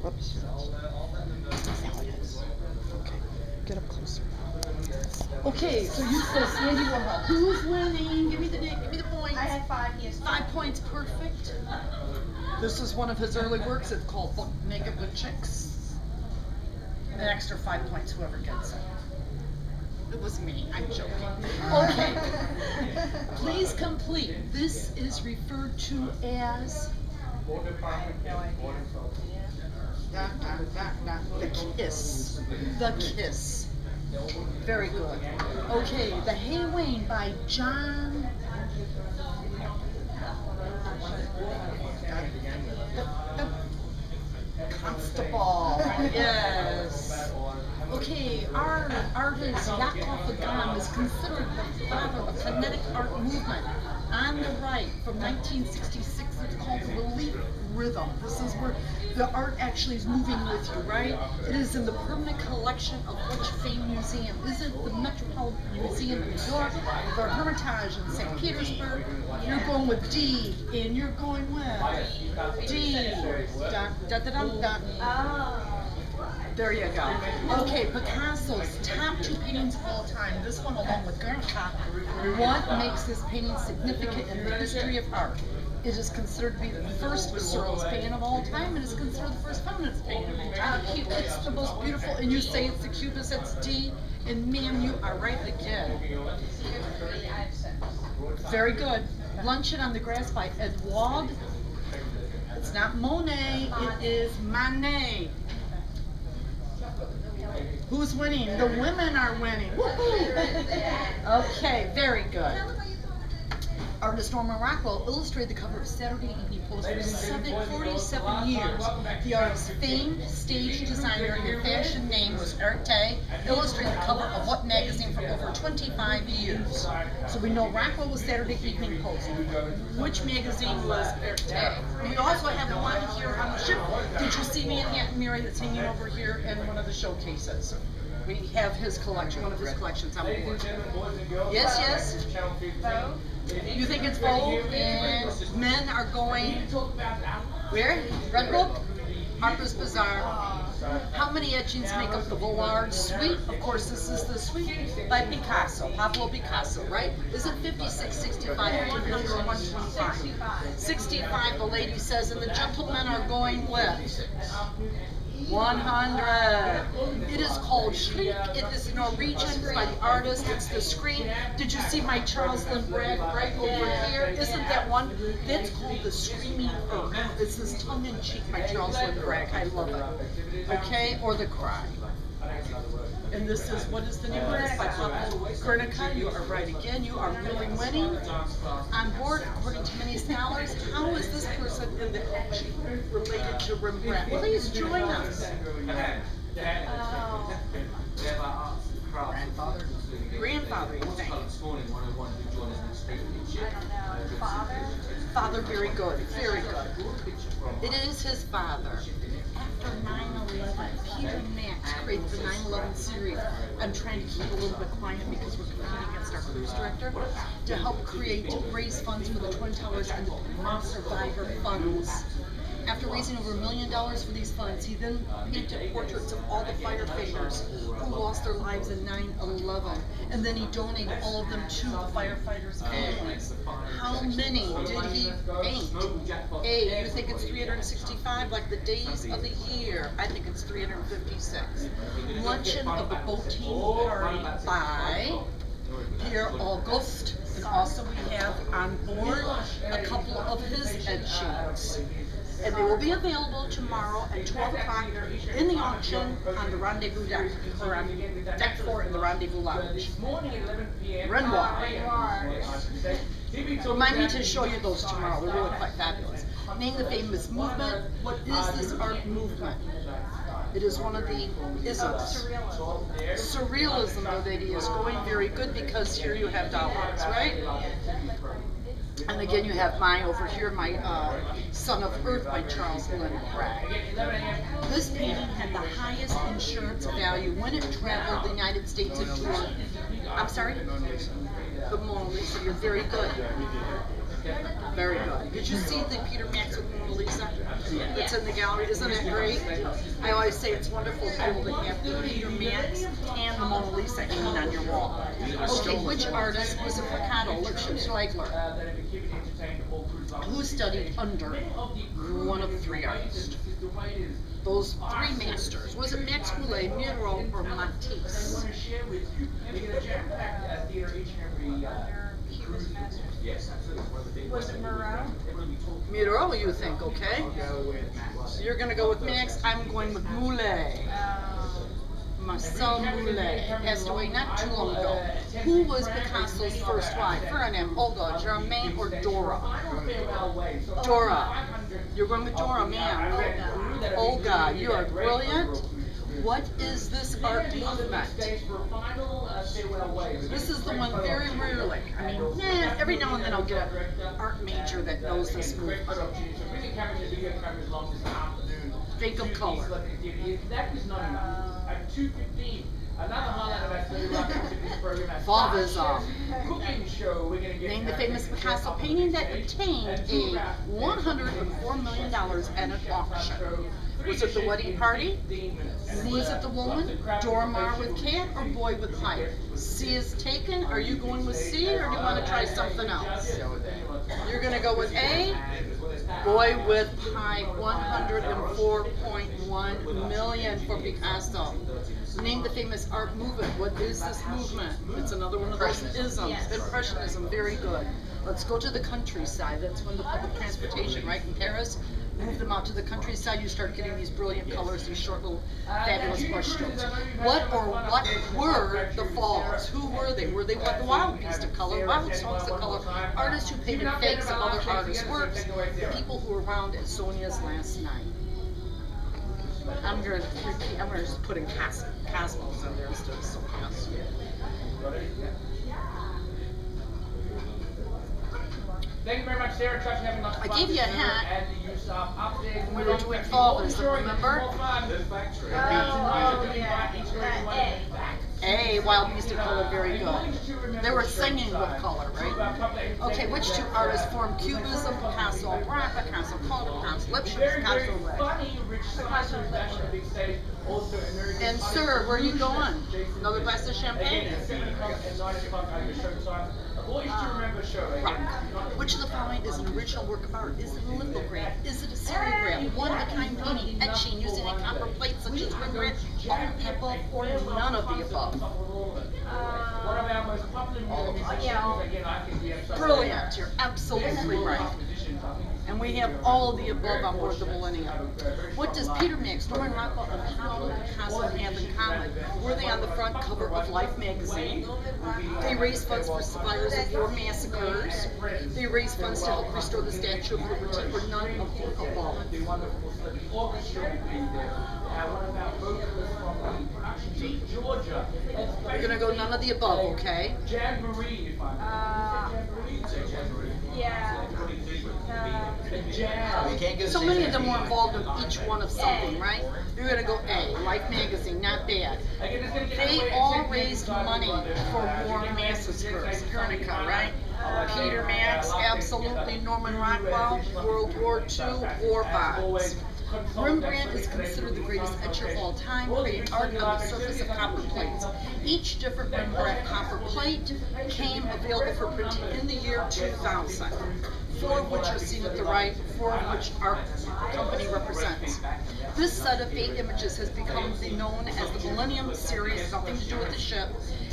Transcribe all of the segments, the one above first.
Whoops. Now it is. Okay, get up closer. Okay, so you said Sandy Warhol. Who's winning? Give me the name, give me the points. I had 5, he has 5 points, perfect. This is one of his early works. It's called Buck Naked with Chicks. An extra 5 points, whoever gets it. It was me, I'm joking. Okay. Please complete. This is referred to as the kiss. The kiss. Very good. Okay, The Hay Wain by John. Constable. Yes. Okay, our artist Yakov Agam is considered the father of phonetic art movement. On the right, from 1966, it's called the relief rhythm. This is where the art actually is moving with you, right? It is in the permanent collection of which famed museum? Is it the Metropolitan Museum in New York, the Hermitage in St. Petersburg? You're going with D, and you're going with D. Dun, dun, dun, dun, dun. Oh. There you go. Okay, Picasso's top 2 paintings of all time. This one along with Guernica. What makes this painting significant in the history of art? It is considered to be the first surrealist painting of all time. It is considered the first feminist painting of all time. It's the most beautiful, and you say it's the cubist, it's D, and ma'am, you are right again. Very good. Luncheon on the Grass by Edouard. It's not Monet, it is Manet. Who's winning? The women are winning. Woohoo! Okay, very good. Artist Norman Rockwell illustrated the cover of Saturday Evening Post for 47 years. The artist's famed stage designer and fashion name was Erte, illustrated the cover of what magazine for over 25 years? So we know Rockwell was Saturday Evening Post. Which magazine was Erte? We also have one here on the ship. Did you see Manhattan Mary that's hanging over here in one of the showcases? We have his collection, one of his collections on board. Yes, yes. You think it's Vogue? And men are going where? Red Book? Harper's Bazaar. How many etchings make up the Boulard Suite? Of course, this is the suite by Picasso, Pablo Picasso, right? Is it 56, 65, 100, or 125? 65, the lady says, and the gentlemen are going with 100. It is called Shriek. It is Norwegian by the artist. It's the scream. Did you see my Charles Lindbergh right over here? Isn't that one? That's called the Screaming Earth. It's this tongue-in-cheek by Charles Lindbergh. I love it. Okay, or the Cry. And this is, what is the name of this? By Pablo Guernica. You are right again. You are really winning. On board, according to many scholars, how is this person in the etching related to Rembrandt? Please join us. Grandfather? Grandfather, you think? Father, very good. Very good. It is his father. After 9/11, Peter Max created the 9/11 series. I'm trying to keep a little bit quiet because we're competing against our cruise director to help raise funds for the Twin Towers and the bomb survivor funds. After raising over $1 million for these funds, he then painted portraits of all the firefighters who lost their lives in 9/11, and then he donated all of them to the firefighters' families. How many did he paint? A, you think it's 365, like the days of the year? I think it's 356. Luncheon of the Boating Party by Pierre Auguste, and also we have on board a couple of his etchings. And they will be available tomorrow at 12 o'clock in the auction on the Rendezvous deck, or on deck 4 in the Rendezvous Lounge. Renoir. Remind me to show you those tomorrow. They're really quite fabulous. Name the famous movement. What is this art movement? It is one of the isms. Surrealism, though, that he is going very good because here you have dollars, right? And again, you have mine over here, my Son of Earth by Charles Lindbergh. This painting had the highest insurance value when it traveled the United States and toured. I'm sorry? The Mona Lisa, you're very good. Very good. Did you see the Peter Max with Mona Lisa? It's in the gallery. Isn't that great? I always say it's wonderful to be able to have the Peter Max and the Mona Lisa hanging on your wall. Okay, which artist was it? Ricardo Schlegler, who studied under one of the three artists? Those three masters. Was it Max Goulet, Miro, or Matisse? Was it Moreau? Miro, you think, okay? So you're going to go with Max. I'm going with Goulet. Marcel Goulet passed away not too long ago. Who was Picasso's first wife? Her name, Olga, Germaine, or Dora? Dora. You're going with Dora, man. Olga, you are brilliant. What is this art movement? This is the one very rarely. I mean, every now and then I'll get an art major that knows this movement. Think of color. Fauvism. Name the famous Picasso painting that obtained a $104 million at an auction. Was it The Wedding Party? Was it The Woman? Dormar with Cat, or Boy with Pipe? C is taken. Are you going with C, or do you want to try something else? You're going to go with A. Boy with Pipe, 104.1 million for Picasso. Name the famous art movement. What is this movement? It's another one of those isms. Impressionism, very good. Let's go to the countryside. That's when the public transportation, right, in Paris, moved them out to the countryside. You start getting these brilliant colors, these short little fabulous brush strokes. What were the Falls? Who were they? Were they what? The wild beast of color, wild songs of color, artists who painted fakes of other artists' works, the people who were around at Sonia's last night. I'm going to repeat, I'm going to just put in Cosmos in there instead of Sonia's. Thank you very much, Sarah. I gave you a hat. We were doing Fauvism, remember? A, wild beast of color, very good. They were singing with color, right? Okay, which two artists formed Cubism? Picasso and Braque, Picasso, Picasso, Lipschitz, Picasso, and sir, where are you going? Another glass of champagne? Right. Which of the following is an original work of art? Is it a lithograph? Is it a serigraph? One-of-a-kind painting, etching using a copper plate such as Rembrandt? All of the above or none of the above? Brilliant. You're absolutely right. And we have all of the above on board the Millennium. What does Peter Max, Norman Rockwell, and Pablo Picasso have in common? Were they on the front cover of Life magazine? They raised funds for survivors of war massacres. They raised funds to help restore the Statue of Liberty, or none of the above. You're going to go none of the above, okay? So many of them were involved in each one of something, right? You're going to go A, Life magazine, not bad. They all raised money for war massacres, Guernica, right? Peter Max, absolutely. Norman Rockwell, World War II, war bonds. Rembrandt is considered the greatest etcher of all time, creating art on the surface of copper plates. Each different Rembrandt copper plate came available for printing in the year 2000. 4 of which are seen at the right, 4 of which our company represents. This set of 8 images has become known as the Millennium series, nothing to do with the ship.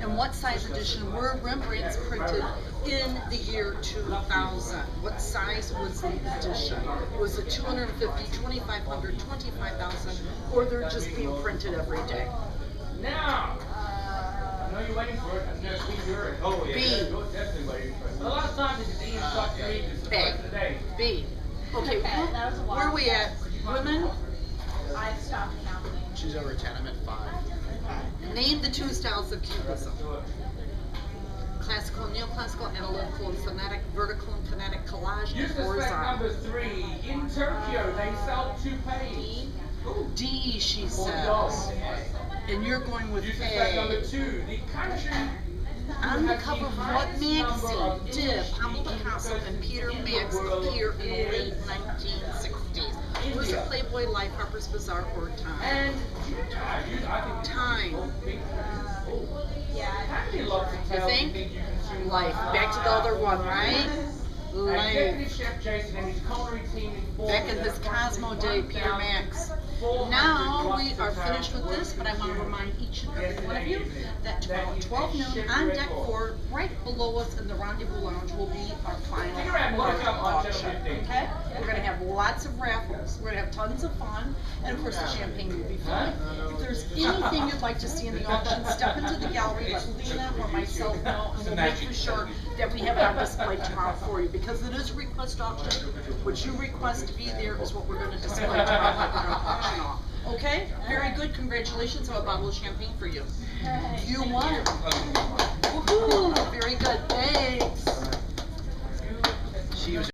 And what size edition were Rembrandts printed in the year 2000? What size was the edition? Was it 250, 2,500, 25,000, or they're just being printed every day? Now, I know you're waiting for it. I'm going to see yours. Oh, yeah. B. You're definitely waiting for it. A lot of times it's the stock today. B. Okay, where are we at? Women? I stopped counting. She's over 10, I'm at 5. Name the 2 styles of Cubism. Classical, neoclassical, analytical, and phonetic, vertical and phonetic collage, and You suspect horizontal. number 3. In Tokyo, they sell toupees. D, she says. And you're going with You suspect number A. 2. The country On the cover of what magazine did Pablo Picasso and Peter Max appear in the late 1960s? Was it Playboy, Life, Harper's Bazaar, or Time? Time. You think? Life. Back to the other one, right? Life. Back in his Cosmo day, Peter Max. Now we are finished with this, but I want to remind each and every one of you that tomorrow, 12 noon, on deck 4, right below us in the Rendezvous Lounge, will be our final auction. Okay? We're going to have lots of raffles. We're going to have tons of fun, and of course the champagne will be fun. If there's anything you'd like to see in the auction, step into the gallery, let Lena or myself know, and we'll make for sure that we have it on display tomorrow for you, because it is a request auction. What you request to be there is what we're going to display tomorrow at our auction off. Okay? Very good. Congratulations on a bottle of champagne for you. You won. Woohoo! Very good. Thanks.